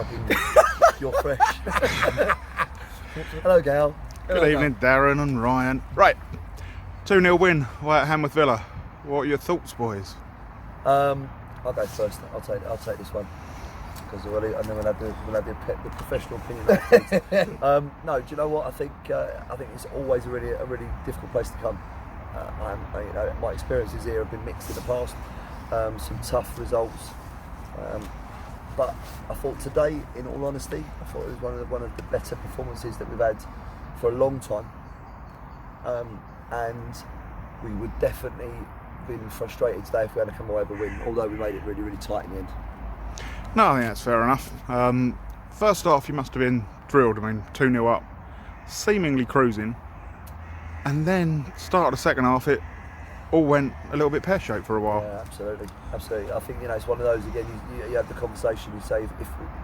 fucking, you're fresh. Hello, Gail. Good evening, Darren and Ryan. Right, 2-0 win at Hanworth Villa. What are your thoughts, boys? I'll go first. I'll take this one because and then we'll have the professional opinion. No, do you know what? I think it's always a really difficult place to come. My experiences here have been mixed in the past. Some tough results, but I thought today, in all honesty, I thought it was one of the better performances that we've had for a long time, and we would definitely been frustrated today if we had to come away with a win, although we made it really tight in the end. No, I think that's fair enough. First half you must have been drilled. I mean, 2-0 up, seemingly cruising, and then start of the second half it all went a little bit pear-shaped for a while. Yeah, absolutely. I think it's one of those again. You have the conversation. You say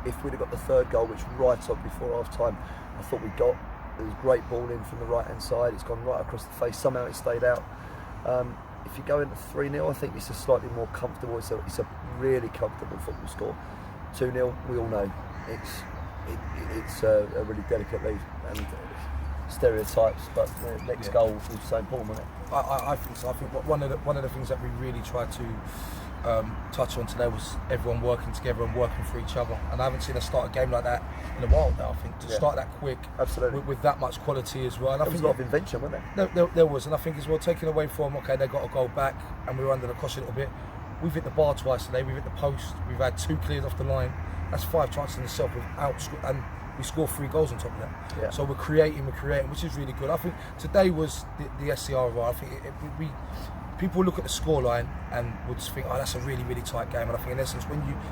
if we'd have got the third goal, which right off before half time, I thought we got. There was great ball in from the right hand side. It's gone right across the face. Somehow it stayed out. If you go into 3-0, I think it's a slightly more comfortable. It's a really comfortable football score. 2-0, we all know it's a really delicate lead and stereotypes, but the next goal was so important, wasn't it? I think so. I think one of the things that we really tried to touch on today was everyone working together and working for each other. And I haven't seen us start a game like that in a while now. I think to start that quick, absolutely, with that much quality as well. And there was a lot of invention, wasn't there? There was, and I think as well, taking away from they got a goal back and we were under the cosh a little bit. We've hit the bar twice today. We've hit the post. We've had 2 clears off the line. That's 5 chances in itself and we score 3 goals on top of that. Yeah. So we're creating, which is really good. I think today was the SCR. I think people look at the scoreline and would just think, oh, that's a really tight game. And I think in essence,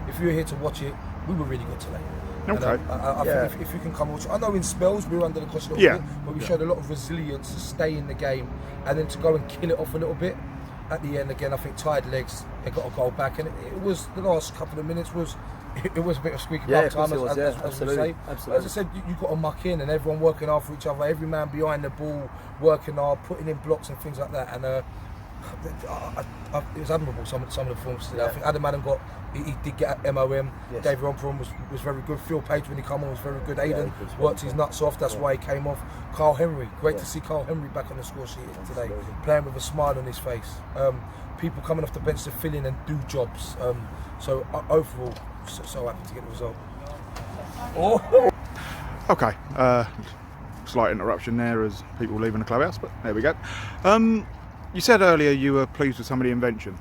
if you were here to watch it, we were really good today. Okay. And, I think if you can come watch, I know in spells we were under the cosh a little bit, but we showed a lot of resilience to stay in the game and then to go and kill it off a little bit. At the end, again, I think tired legs. They got a goal back, and it was the last couple of minutes was a bit of squeaky bum time, as we say. Absolutely. As I said, you got to muck in, and everyone working hard for each other. Every man behind the ball, working hard, putting in blocks and things like that. And it was admirable. Some of the performances today. I think Adam he did get MOM. Yes. David Ompron was very good. Phil Page when he came on was very good. Aiden worked his nuts off. That's why he came off. Carl Henry, great to see Carl Henry back on the score sheet today, playing with a smile on his face. People coming off the bench to fill in and do jobs. So overall, so happy to get the result. Okay, slight interruption there as people leaving the clubhouse, but there we go. You said earlier you were pleased with some of the invention.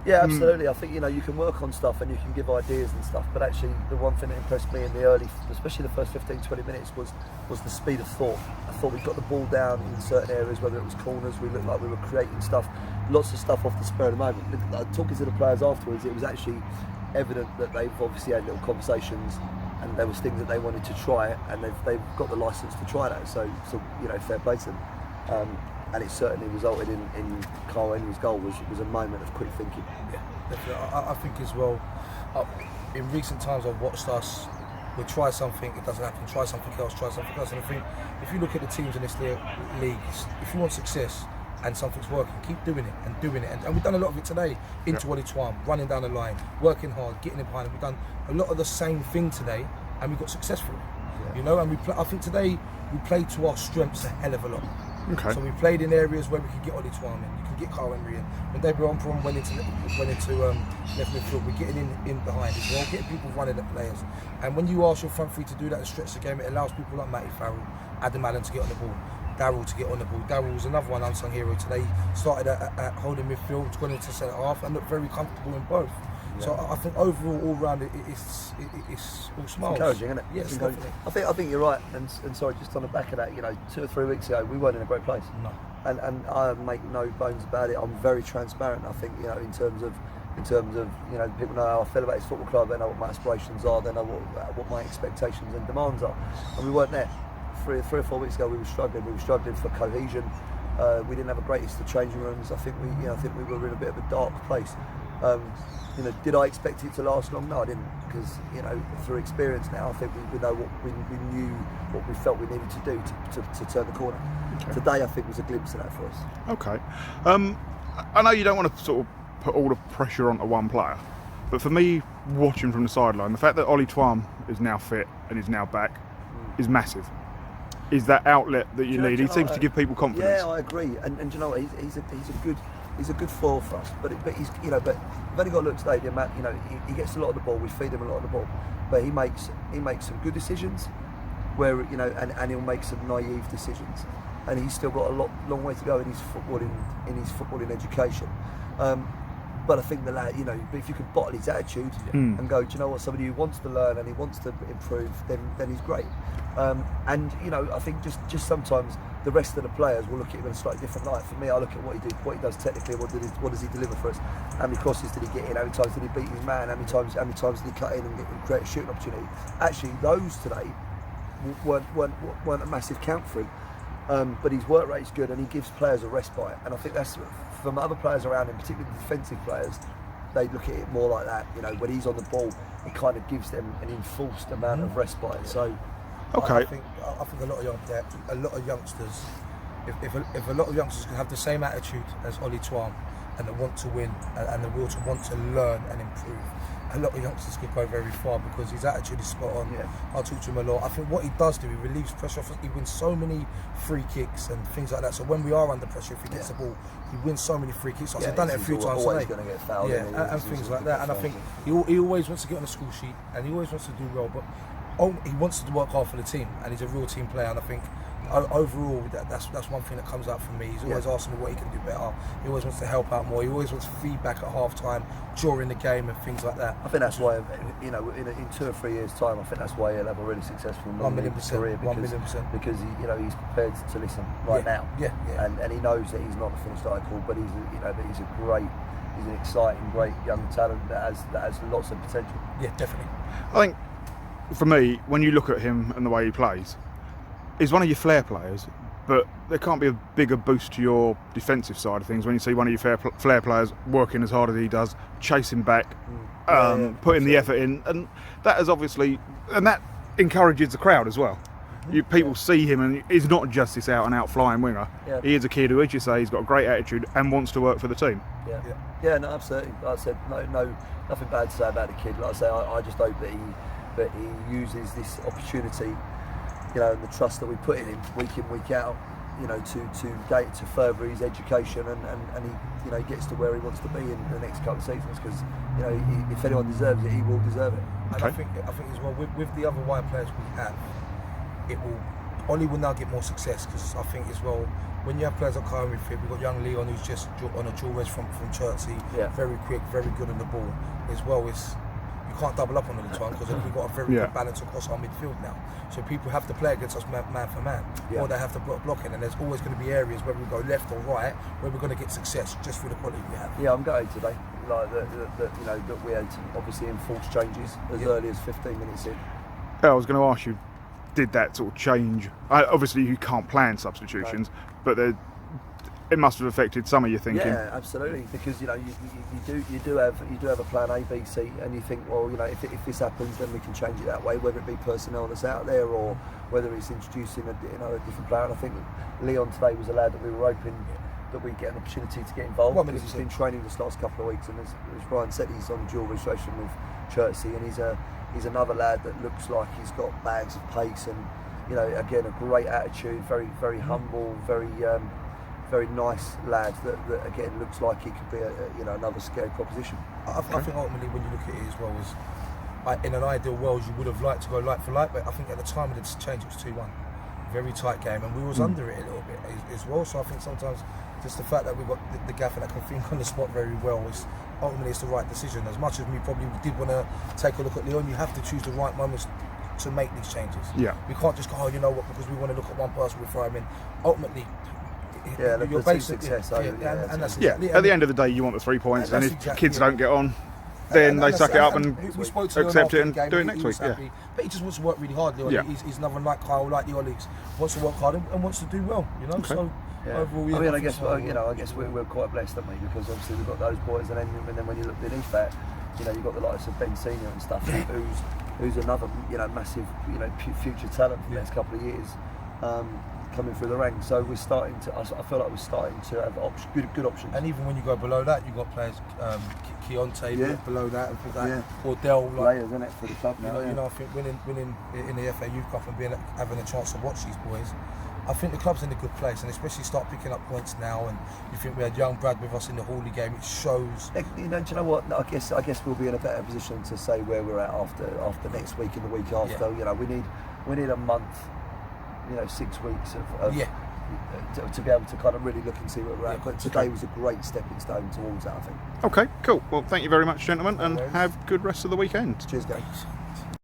Yeah, absolutely. I think you can work on stuff and you can give ideas and stuff, but actually the one thing that impressed me in the early, especially the first 15-20 minutes, was the speed of thought. I thought we got the ball down in certain areas, whether it was corners, we looked like we were creating stuff, lots of stuff off the spur of the moment. Talking to the players afterwards, it was actually evident that they've obviously had little conversations and there was things that they wanted to try, and they've got the licence to try that. So fair play to them. And it certainly resulted in Carl Henry's goal was a moment of quick thinking. Yeah, definitely. I think as well, in recent times I've watched us, we try something, it doesn't happen, try something else. And I think if you look at the teams in this league, if you want success and something's working, keep doing it. And we've done a lot of it today, into Wally Twan, running down the line, working hard, getting in behind it. We've done a lot of the same thing today and we got successful. And I think today we played to our strengths a hell of a lot. Okay. So we played in areas where we could get Ollie Twan in, you can get Carl Henry in. When David Ompron went into left midfield, we're getting in behind as well, getting people running at players. And when you ask your front three to do that and stretch the game, it allows people like Matty Farrell, Adam Allen to get on the ball, Darren to get on the ball. Darren was another one unsung hero today. Started at holding midfield, gone into centre half, and looked very comfortable in both. Yeah. So I think overall, all round, it's all smiles. It's encouraging, isn't it? Yes, definitely. I think you're right, and sorry, just on the back of that, 2 or 3 weeks ago, we weren't in a great place. No. And I make no bones about it. I'm very transparent. I think in terms of people know how I feel about this football club. They know what my aspirations are. They know what my expectations and demands are. And we weren't there. 3 or 4 weeks ago, we were struggling. We were struggling for cohesion. We didn't have a greatest of changing rooms. I think we were in a bit of a dark place. Did I expect it to last long? No, I didn't, because through experience now, I think we know what we knew, what we felt we needed to do to turn the corner. Okay. Today, I think, was a glimpse of that for us. Okay, I know you don't want to sort of put all the pressure onto one player, but for me, watching from the sideline, the fact that Ollie Twum is now fit and is now back is massive. Is that outlet that you need? He seems to give people confidence. Yeah, I agree. And you know what? He's a good foil for us. But he's we've only got to look today. The amount, he gets a lot of the ball. We feed him a lot of the ball, but he makes some good decisions, where and he'll make some naive decisions, and he's still got a long way to go in his footballing education. But I think the lad, if you could bottle his attitude and go, do you know what, somebody who wants to learn and he wants to improve, then he's great. And I think just sometimes the rest of the players will look at him in a slightly different light. For me, I look at what he does technically, what does he deliver for us? How many crosses did he get in? How many times did he beat his man? How many times did he cut in and create a shooting opportunity? Actually, those today weren't a massive count for him. But his work rate is good and he gives players a respite. And I think that's from other players around him, particularly the defensive players, they look at it more like that. When he's on the ball, it kind of gives them an enforced amount of respite. So, okay. I think a lot of youngsters, if a lot of youngsters can have the same attitude as Ollie Twum and the want to win and the will to want to learn and improve, a lot of youngsters can go very far because his attitude is spot on. Yeah. I talk to him a lot. I think what he does do, he relieves pressure off us. He wins so many free kicks and things like that. So when we are under pressure, if he gets the ball, he wins so many free kicks. I've done it a few times today. Going to get fouled. Yeah, and things like that. And I think he always wants to get on the score sheet and he always wants to do well. But he wants to work hard for the team, and he's a real team player. And I think overall, that's one thing that comes out for me. He's always asking me what he can do better. He always wants to help out more. He always wants feedback at half time, during the game, and things like that. I think that's why, in 2 or 3 years' time, I think that's why he'll have a really successful career because he's prepared to listen now. Yeah. And he knows that he's not a finished article, but he's an exciting, great young talent that has lots of potential. Yeah, definitely. I think for me, when you look at him and the way he plays, he's one of your flair players, but there can't be a bigger boost to your defensive side of things when you see one of your flair players working as hard as he does, chasing back, putting the effort in, and that is obviously, and that encourages the crowd as well. People see him, and he's not just this out-and-out flying winger. Yeah. He is a kid who, as you say, he's got a great attitude and wants to work for the team. Yeah, no, absolutely. Like I said, no, nothing bad to say about the kid. Like I say, I just hope that he uses this opportunity, and the trust that we put in him week in, week out, to further his education, and he gets to where he wants to be in the next couple of seasons, because if anyone deserves it, he will deserve it. And I think as well with the other wide players we have, Ollie will now get more success, because I think as well, when you have players like Kyle Midfield, we've got young Leon who's just on a dual res from Chertsey, very quick, very good on the ball as well. You can't double up on the time because we've got a very good balance across our midfield now. So people have to play against us man for man, or they have to block it. And there's always going to be areas where we go left or right where we're going to get success just through the quality we have. Yeah, I'm going today. Like that we had to obviously enforce changes as early as 15 minutes in. I was going to ask you, did that sort of change? Obviously, you can't plan substitutions, but it must have affected some of your thinking. Yeah, absolutely, because you do have a plan A, B, C, and you think, well, if this happens, then we can change it that way, whether it be personnel that's out there or whether it's introducing a different player. And I think Leon today was a lad that we were hoping that we'd get an opportunity to get involved, because he's been training this last couple of weeks, and as Brian said, he's on dual registration with Chertsey, and he's another lad that looks like he's got bags of pace, and again, a great attitude, very very humble, very nice lad that again looks like he could be another scary proposition. I think ultimately when you look at it as well, as in an ideal world you would have liked to go like for like, but I think at the time of the change it was 2-1, very tight game, and we was under it a little bit as well. So I think sometimes just the fact that we've got the gaffer that can think on the spot very well is ultimately it's the right decision. As much as we probably did want to take a look at Leon, you have to choose the right moments to make these changes. Yeah, we can't just go, because we want to look at one person, we throw him in. Ultimately, your basic success. And that's exactly, at the end of the day, you want the 3 points, and if kids don't get on, then they suck it up and accept it and do it next week. But he just wants to work really hard. He's another like Kyle, like the Ollies, wants to work hard and wants to do well. So overall, I guess we're quite blessed, aren't we? Because obviously we've got those boys, and then when you look beneath that, you've got the likes of Ben Senior and stuff, who's another massive future talent for the next couple of years. coming through the ranks. So we're starting to. I feel like we're starting to have good options. And even when you go below that, you've got players, Keontae below that, and things like that. Ordell, players, isn't it, for the club now? You know, I think winning in the FA Youth Cup and having a chance to watch these boys, I think the club's in a good place, and especially start picking up points now. And you think we had young Brad with us in the Hawley game. It shows. You know, do you know what? I guess we'll be in a better position to say where we're at after next week and the week after. You know, we need a month. 6 weeks to be able to kind of really look and see where we're at. But today was a great stepping stone towards that, I think. Okay, cool. Well, thank you very much, gentlemen, and have good rest of the weekend. Cheers, guys.